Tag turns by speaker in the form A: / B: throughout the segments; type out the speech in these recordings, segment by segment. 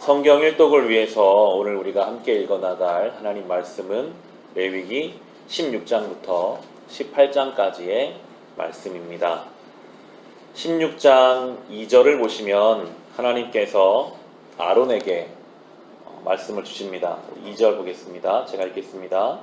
A: 성경 일독을 위해서 오늘 우리가 함께 읽어나갈 하나님 말씀은 레위기 16장부터 18장까지의 말씀입니다. 16장 2절을 보시면 하나님께서 아론에게 말씀을 주십니다. 2절 보겠습니다. 제가 읽겠습니다.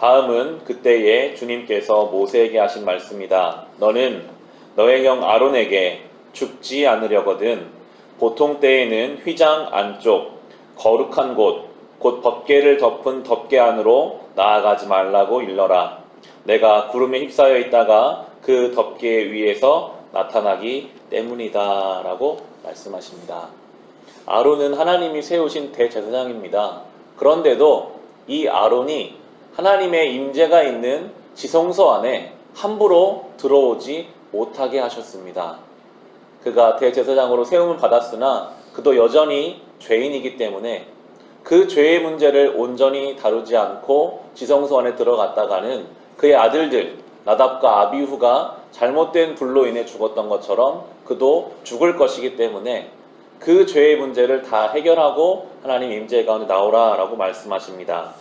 A: 다음은 그때에 주님께서 모세에게 하신 말씀이다. 너는 너의 형 아론에게 죽지 않으려거든 보통 때에는 휘장 안쪽 거룩한 곳, 곧 덮개를 덮은 덮개 안으로 나아가지 말라고 일러라. 내가 구름에 휩싸여 있다가 그 덮개 위에서 나타나기 때문이다 라고 말씀하십니다. 아론은 하나님이 세우신 대제사장입니다. 그런데도 이 아론이 하나님의 임재가 있는 지성소 안에 함부로 들어오지 못하게 하셨습니다. 그가 대제사장으로 세움을 받았으나 그도 여전히 죄인이기 때문에 그 죄의 문제를 온전히 다루지 않고 지성소 안에 들어갔다가는 그의 아들들 나답과 아비후가 잘못된 불로 인해 죽었던 것처럼 그도 죽을 것이기 때문에 그 죄의 문제를 다 해결하고 하나님 임재 가운데 나오라 라고 말씀하십니다.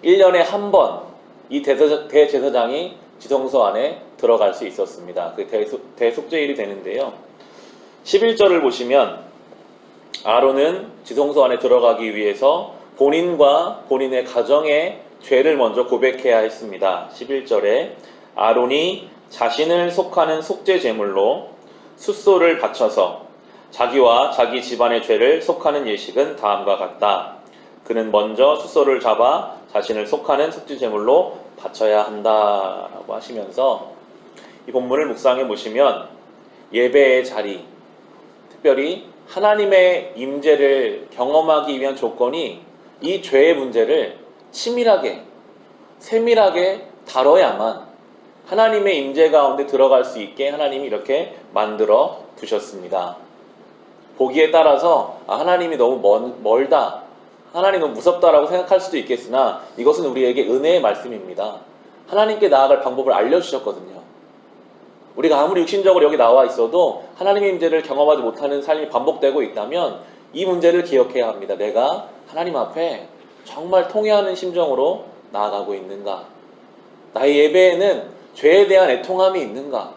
A: 1년에 한 번 이 대제사장이 지성소 안에 들어갈 수 있었습니다. 그 대속죄일이 되는데요. 11절을 보시면 아론은 지성소 안에 들어가기 위해서 본인과 본인의 가정의 죄를 먼저 고백해야 했습니다. 11절에 아론이 자신을 속하는 속죄 제물로 숫소를 바쳐서 자기와 자기 집안의 죄를 속하는 예식은 다음과 같다. 그는 먼저 숫소를 잡아 자신을 속하는 속죄 제물로 바쳐야 한다라고 하시면서 이 본문을 묵상해 보시면 예배의 자리, 특별히 하나님의 임재를 경험하기 위한 조건이 이 죄의 문제를 치밀하게, 세밀하게 다뤄야만 하나님의 임재 가운데 들어갈 수 있게 하나님이 이렇게 만들어 두셨습니다. 보기에 따라서 하나님이 너무 멀다, 하나님 너무 무섭다라고 생각할 수도 있겠으나 이것은 우리에게 은혜의 말씀입니다. 하나님께 나아갈 방법을 알려주셨거든요. 우리가 아무리 육신적으로 여기 나와 있어도 하나님의 임재를 경험하지 못하는 삶이 반복되고 있다면 이 문제를 기억해야 합니다. 내가 하나님 앞에 정말 통회하는 심정으로 나아가고 있는가? 나의 예배에는 죄에 대한 애통함이 있는가?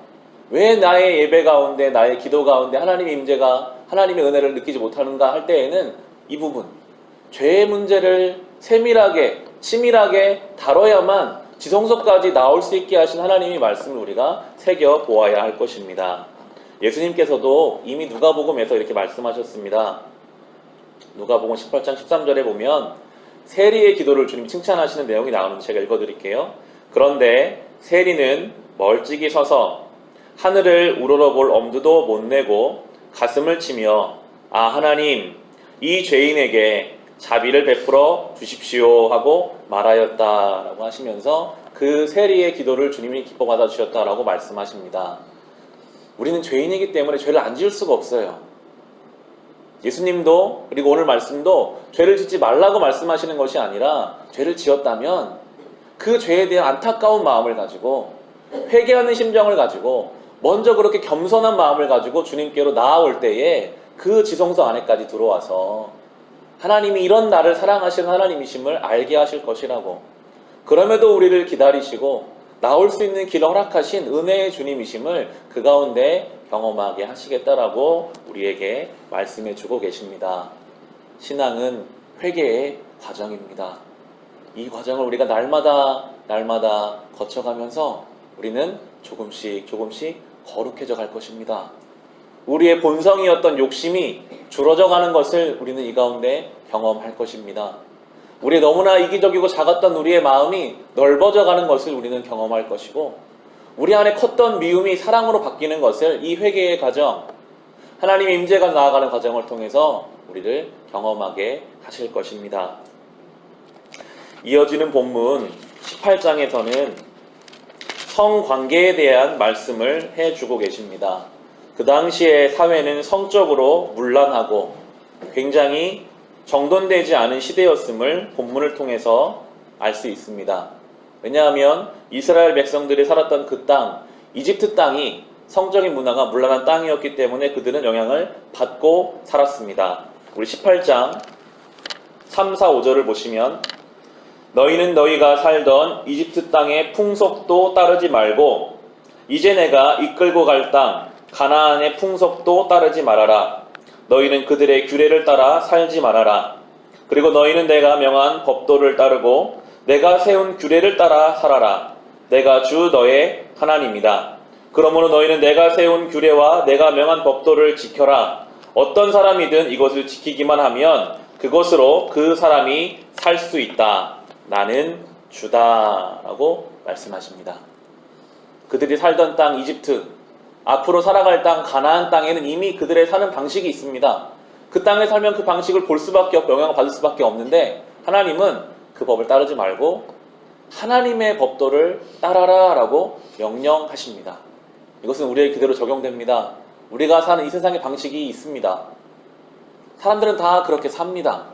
A: 왜 나의 예배 가운데, 나의 기도 가운데 하나님의 임재가, 하나님의 은혜를 느끼지 못하는가 할 때에는 이 부분, 죄의 문제를 세밀하게, 치밀하게 다뤄야만 지성소까지 나올 수 있게 하신 하나님의 말씀을 우리가 새겨보아야 할 것입니다. 예수님께서도 이미 누가복음에서 이렇게 말씀하셨습니다. 누가복음 18장 13절에 보면 세리의 기도를 주님 칭찬하시는 내용이 나오는데 제가 읽어드릴게요. 그런데 세리는 멀찍이 서서 하늘을 우러러볼 엄두도 못 내고 가슴을 치며 아 하나님 이 죄인에게 자비를 베풀어 주십시오 하고 말하였다라고 하시면서 그 세리의 기도를 주님이 기뻐 받아주셨다라고 말씀하십니다. 우리는 죄인이기 때문에 죄를 안 지을 수가 없어요. 예수님도 그리고 오늘 말씀도 죄를 짓지 말라고 말씀하시는 것이 아니라 죄를 지었다면 그 죄에 대한 안타까운 마음을 가지고 회개하는 심정을 가지고 먼저 그렇게 겸손한 마음을 가지고 주님께로 나아올 때에 그 지성소 안에까지 들어와서 하나님이 이런 나를 사랑하시는 하나님이심을 알게 하실 것이라고, 그럼에도 우리를 기다리시고 나올 수 있는 길을 허락하신 은혜의 주님이심을 그 가운데 경험하게 하시겠다라고 우리에게 말씀해 주고 계십니다. 신앙은 회개의 과정입니다. 이 과정을 우리가 날마다 거쳐가면서 우리는 조금씩 거룩해져 갈 것입니다. 우리의 본성이었던 욕심이 줄어져 가는 것을 우리는 이 가운데 경험할 것입니다. 우리의 너무나 이기적이고 작았던 우리의 마음이 넓어져 가는 것을 우리는 경험할 것이고, 우리 안에 컸던 미움이 사랑으로 바뀌는 것을 이 회개의 과정, 하나님의 임재가 나아가는 과정을 통해서 우리를 경험하게 하실 것입니다. 이어지는 본문 18장에서는 성관계에 대한 말씀을 해주고 계십니다. 그 당시의 사회는 성적으로 문란하고 굉장히 정돈되지 않은 시대였음을 본문을 통해서 알 수 있습니다. 왜냐하면 이스라엘 백성들이 살았던 그 땅, 이집트 땅이 성적인 문화가 문란한 땅이었기 때문에 그들은 영향을 받고 살았습니다. 우리 18장 3, 4, 5절을 보시면 너희는 너희가 살던 이집트 땅의 풍속도 따르지 말고 이제 내가 이끌고 갈 땅 가나안의 풍속도 따르지 말아라. 너희는 그들의 규례를 따라 살지 말아라. 그리고 너희는 내가 명한 법도를 따르고 내가 세운 규례를 따라 살아라. 내가 주 너의 하나님이다. 그러므로 너희는 내가 세운 규례와 내가 명한 법도를 지켜라. 어떤 사람이든 이것을 지키기만 하면 그것으로 그 사람이 살 수 있다. 나는 주다라고 말씀하십니다. 그들이 살던 땅 이집트, 앞으로 살아갈 땅 가나안 땅에는 이미 그들의 사는 방식이 있습니다. 그 땅에 살면 그 방식을 볼 수밖에 없고 영향을 받을 수밖에 없는데 하나님은 그 법을 따르지 말고 하나님의 법도를 따라라 라고 명령하십니다. 이것은 우리에게 그대로 적용됩니다. 우리가 사는 이 세상의 방식이 있습니다. 사람들은 다 그렇게 삽니다.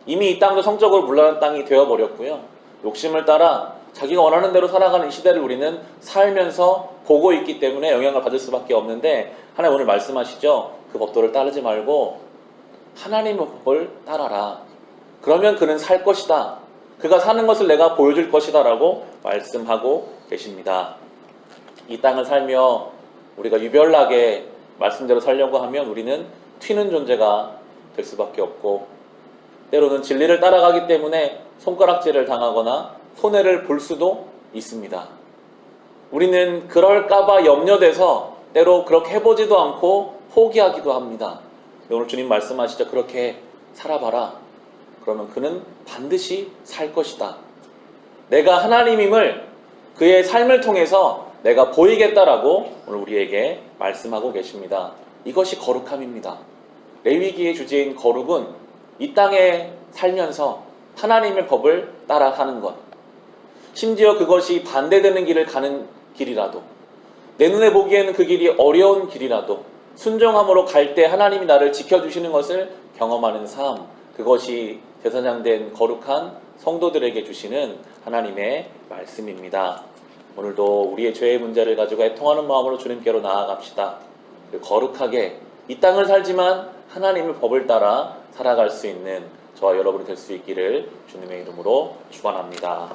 A: 이미 이 땅도 성적으로 물러난 땅이 되어버렸고요. 욕심을 따라 자기가 원하는 대로 살아가는 이 시대를 우리는 살면서 보고 있기 때문에 영향을 받을 수밖에 없는데 하나님 오늘 말씀하시죠. 그 법도를 따르지 말고 하나님의 법을 따라라. 그러면 그는 살 것이다. 그가 사는 것을 내가 보여줄 것이다 라고 말씀하고 계십니다. 이 땅을 살며 우리가 유별나게 말씀대로 살려고 하면 우리는 튀는 존재가 될 수밖에 없고 때로는 진리를 따라가기 때문에 손가락질을 당하거나 손해를 볼 수도 있습니다. 우리는 그럴까봐 염려돼서 때로 그렇게 해보지도 않고 포기하기도 합니다. 오늘 주님 말씀하시죠. 그렇게 살아봐라. 그러면 그는 반드시 살 것이다. 내가 하나님임을 그의 삶을 통해서 내가 보이겠다라고 오늘 우리에게 말씀하고 계십니다. 이것이 거룩함입니다. 레위기의 주제인 거룩은 이 땅에 살면서 하나님의 법을 따라 사는 것. 심지어 그것이 반대되는 길을 가는 길이라도 내 눈에 보기에는 그 길이 어려운 길이라도 순종함으로 갈 때 하나님이 나를 지켜주시는 것을 경험하는 삶. 그것이 제사장된 거룩한 성도들에게 주시는 하나님의 말씀입니다. 오늘도 우리의 죄의 문제를 가지고 애통하는 마음으로 주님께로 나아갑시다. 거룩하게 이 땅을 살지만 하나님의 법을 따라 살아갈 수 있는 저와 여러분이 될 수 있기를 주님의 이름으로 축원합니다.